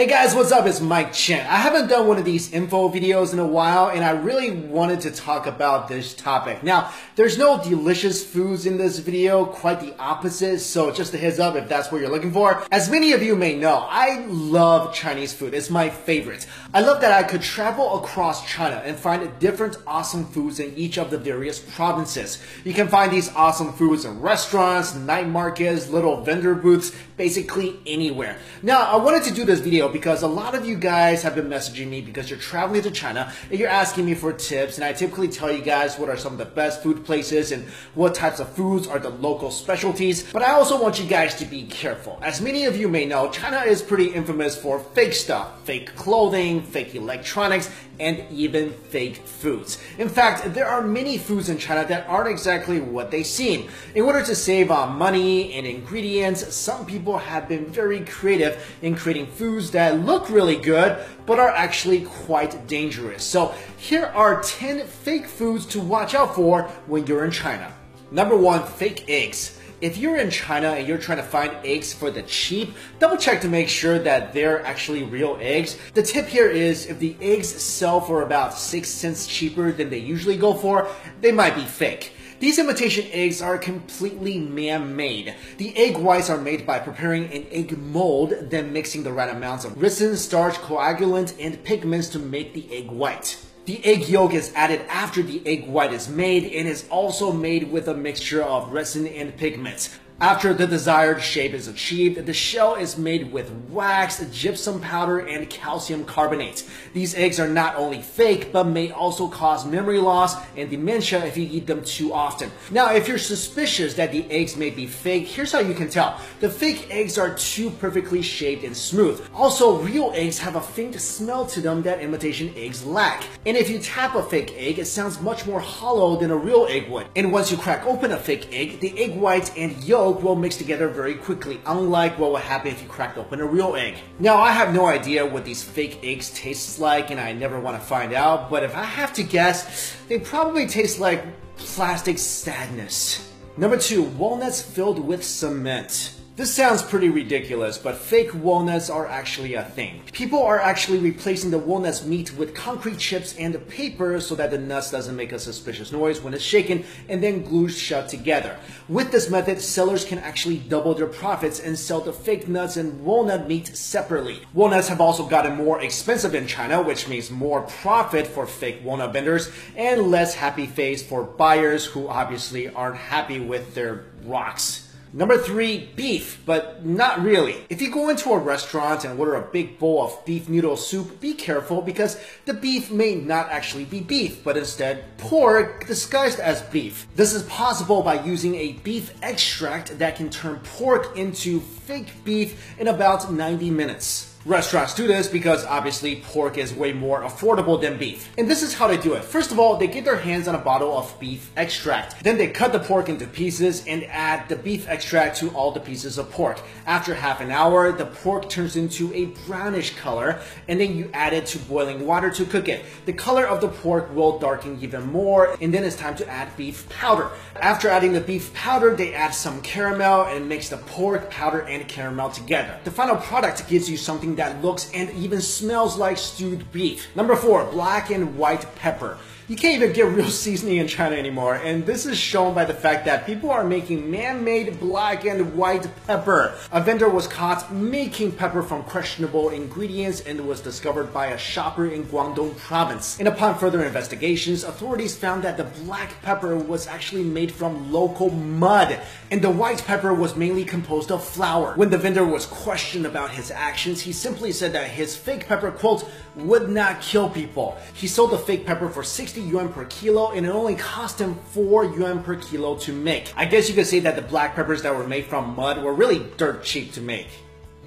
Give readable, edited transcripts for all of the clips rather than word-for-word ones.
Hey guys, what's up? It's Mike Chen. I haven't done one of these info videos in a while, and I really wanted to talk about this topic. Now, there's no delicious foods in this video, quite the opposite, so just a heads up if that's what you're looking for. As many of you may know, I love Chinese food. It's my favorite. I love that I could travel across China and find different awesome foods in each of the various provinces. You can find these awesome foods in restaurants, night markets, little vendor booths, basically anywhere. Now, I wanted to do this video because a lot of you guys have been messaging me because you're traveling to China and you're asking me for tips, and I typically tell you guys what are some of the best food places and what types of foods are the local specialties. But I also want you guys to be careful. As many of you may know, China is pretty infamous for fake stuff, fake clothing, fake electronics, and even fake foods. In fact, there are many foods in China that aren't exactly what they seem. In order to save on money and ingredients, some people have been very creative in creating foods that look really good, but are actually quite dangerous. So here are 10 fake foods to watch out for when you're in China. Number 1, fake eggs. If you're in China and you're trying to find eggs for the cheap, double check to make sure that they're actually real eggs. The tip here is if the eggs sell for about 6 cents cheaper than they usually go for, they might be fake. These imitation eggs are completely man-made. The egg whites are made by preparing an egg mold, then mixing the right amounts of ricin, starch, coagulant, and pigments to make the egg white. The egg yolk is added after the egg white is made and is also made with a mixture of resin and pigments. After the desired shape is achieved, the shell is made with wax, gypsum powder, and calcium carbonate. These eggs are not only fake, but may also cause memory loss and dementia if you eat them too often. Now, if you're suspicious that the eggs may be fake, here's how you can tell. The fake eggs are too perfectly shaped and smooth. Also, real eggs have a faint smell to them that imitation eggs lack. And if you tap a fake egg, it sounds much more hollow than a real egg would. And once you crack open a fake egg, the egg whites and yolk will mix together very quickly, unlike what will happen if you cracked open a real egg. Now, I have no idea what these fake eggs taste like, and I never want to find out, but if I have to guess, they probably taste like plastic sadness. Number 2, walnuts filled with cement. This sounds pretty ridiculous, but fake walnuts are actually a thing. People are actually replacing the walnut's meat with concrete chips and paper so that the nuts doesn't make a suspicious noise when it's shaken and then glued shut together. With this method, sellers can actually double their profits and sell the fake nuts and walnut meat separately. Walnuts have also gotten more expensive in China, which means more profit for fake walnut vendors and less happy face for buyers who obviously aren't happy with their rocks. Number 3, beef, but not really. If you go into a restaurant and order a big bowl of beef noodle soup, be careful because the beef may not actually be beef, but instead pork disguised as beef. This is possible by using a beef extract that can turn pork into fake beef in about 90 minutes. Restaurants do this because obviously pork is way more affordable than beef. And this is how they do it. First of all, they get their hands on a bottle of beef extract. Then they cut the pork into pieces and add the beef extract to all the pieces of pork. After half an hour, the pork turns into a brownish color, and then you add it to boiling water to cook it. The color of the pork will darken even more, and then it's time to add beef powder. After adding the beef powder, they add some caramel and mix the pork, powder, and caramel together. The final product gives you something that looks and even smells like stewed beef. Number 4, black and white pepper. You can't even get real seasoning in China anymore, and this is shown by the fact that people are making man-made black and white pepper. A vendor was caught making pepper from questionable ingredients and was discovered by a shopper in Guangdong province. And upon further investigations, authorities found that the black pepper was actually made from local mud, and the white pepper was mainly composed of flour. When the vendor was questioned about his actions, he simply said that his fake pepper, quote, would not kill people. He sold the fake pepper for 60 yuan per kilo, and it only cost him 4 yuan per kilo to make. I guess you could say that the black peppers that were made from mud were really dirt cheap to make.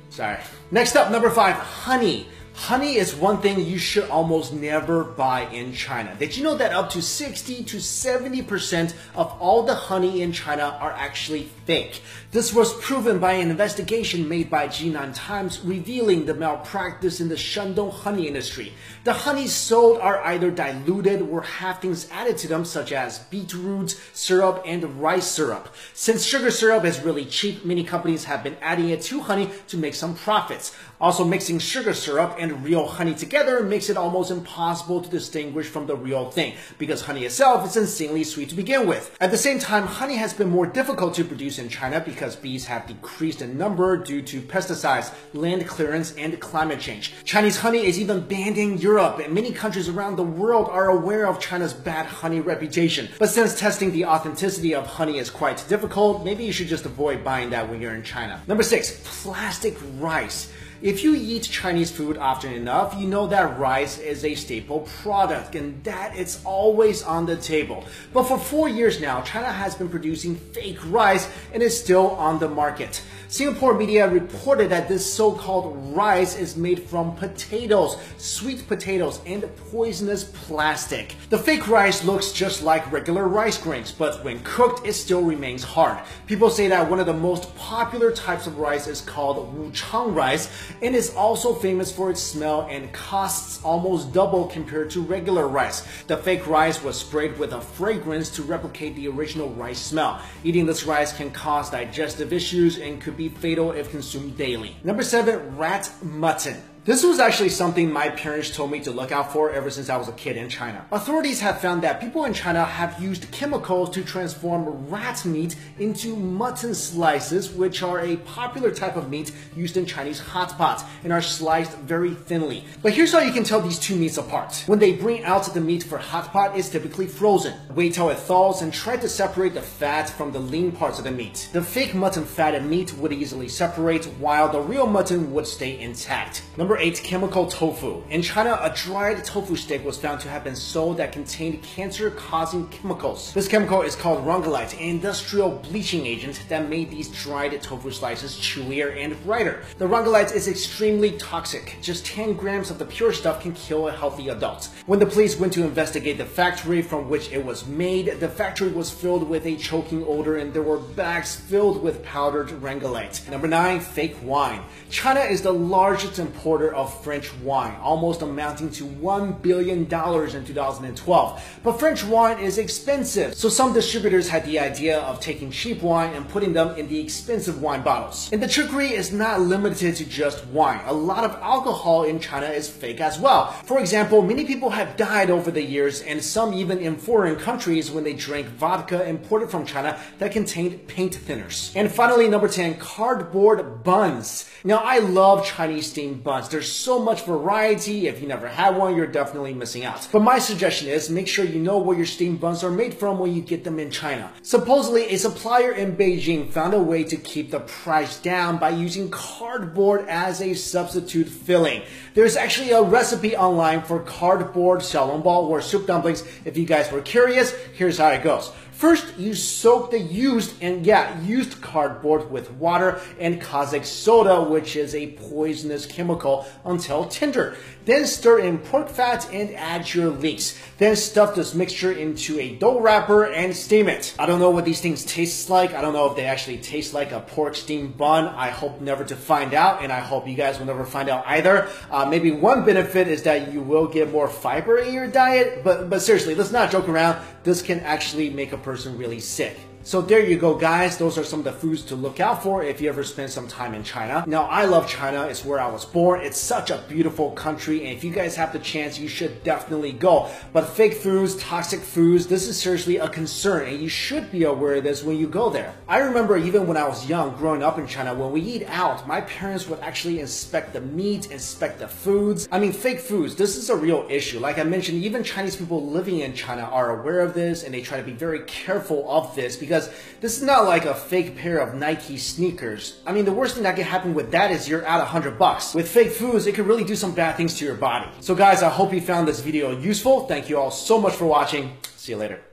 Sorry. Next up, number 5, honey. Honey is one thing you should almost never buy in China. Did you know that up to 60 to 70% of all the honey in China are actually fake. This was proven by an investigation made by Jinan Times revealing the malpractice in the Shandong honey industry. The honeys sold are either diluted or have things added to them such as beetroot syrup and rice syrup. Since sugar syrup is really cheap, many companies have been adding it to honey to make some profits. Also, mixing sugar syrup and real honey together makes it almost impossible to distinguish from the real thing, because honey itself is insanely sweet to begin with. At the same time, honey has been more difficult to produce in China because bees have decreased in number due to pesticides, land clearance, and climate change. Chinese honey is even banned in Europe, and many countries around the world are aware of China's bad honey reputation. But since testing the authenticity of honey is quite difficult, maybe you should just avoid buying that when you're in China. Number 6, plastic rice. If you eat Chinese food often enough, you know that rice is a staple product and that it's always on the table. But for 4 years now, China has been producing fake rice and is still on the market. Singapore media reported that this so-called rice is made from potatoes, sweet potatoes, and poisonous plastic. The fake rice looks just like regular rice grains, but when cooked, it still remains hard. People say that one of the most popular types of rice is called wuchang rice, and is also famous for its smell and costs almost double compared to regular rice. The fake rice was sprayed with a fragrance to replicate the original rice smell. Eating this rice can cause digestive issues and could be fatal if consumed daily. Number 7, rat mutton. This was actually something my parents told me to look out for ever since I was a kid in China. Authorities have found that people in China have used chemicals to transform rat meat into mutton slices, which are a popular type of meat used in Chinese hot pots and are sliced very thinly. But here's how you can tell these two meats apart. When they bring out the meat for hot pot, it's typically frozen. Wait till it thaws and try to separate the fat from the lean parts of the meat. The fake mutton fat and meat would easily separate, while the real mutton would stay intact. Number 8, chemical tofu. In China, a dried tofu stick was found to have been sold that contained cancer-causing chemicals. This chemical is called rongolite, an industrial bleaching agent that made these dried tofu slices chewier and brighter. The rongolite is extremely toxic. Just 10 grams of the pure stuff can kill a healthy adult. When the police went to investigate the factory from which it was made, the factory was filled with a choking odor and there were bags filled with powdered rongolite. Number 9, fake wine. China is the largest importer of French wine, almost amounting to $1 billion in 2012. But French wine is expensive, so some distributors had the idea of taking cheap wine and putting them in the expensive wine bottles. And the trickery is not limited to just wine. A lot of alcohol in China is fake as well. For example, many people have died over the years, and some even in foreign countries when they drank vodka imported from China that contained paint thinners. And finally, number 10, cardboard buns. Now, I love Chinese steamed buns. There's so much variety. If you never had one, you're definitely missing out. But my suggestion is make sure you know where your steamed buns are made from when you get them in China. Supposedly, a supplier in Beijing found a way to keep the price down by using cardboard as a substitute filling. There's actually a recipe online for cardboard xiaolongbao or soup dumplings. If you guys were curious, here's how it goes. First, you soak the used cardboard with water and caustic soda, which is a poisonous chemical, until tender. Then stir in pork fat and add your leeks. Then stuff this mixture into a dough wrapper and steam it. I don't know what these things taste like. I don't know if they actually taste like a pork steamed bun. I hope never to find out, and I hope you guys will never find out either. Maybe one benefit is that you will get more fiber in your diet, but seriously, let's not joke around. This can actually make a person really sick. So there you go, guys. Those are some of the foods to look out for if you ever spend some time in China. Now, I love China. It's where I was born. It's such a beautiful country, and if you guys have the chance, you should definitely go. But fake foods, toxic foods, this is seriously a concern, and you should be aware of this when you go there. I remember even when I was young, growing up in China, when we eat out, my parents would actually inspect the meat, inspect the foods. I mean, fake foods, this is a real issue. Like I mentioned, even Chinese people living in China are aware of this, and they try to be very careful of this because this is not like a fake pair of Nike sneakers. I mean, the worst thing that can happen with that is you're out $100. With fake foods, it could really do some bad things to your body. So guys, I hope you found this video useful. Thank you all so much for watching. See you later.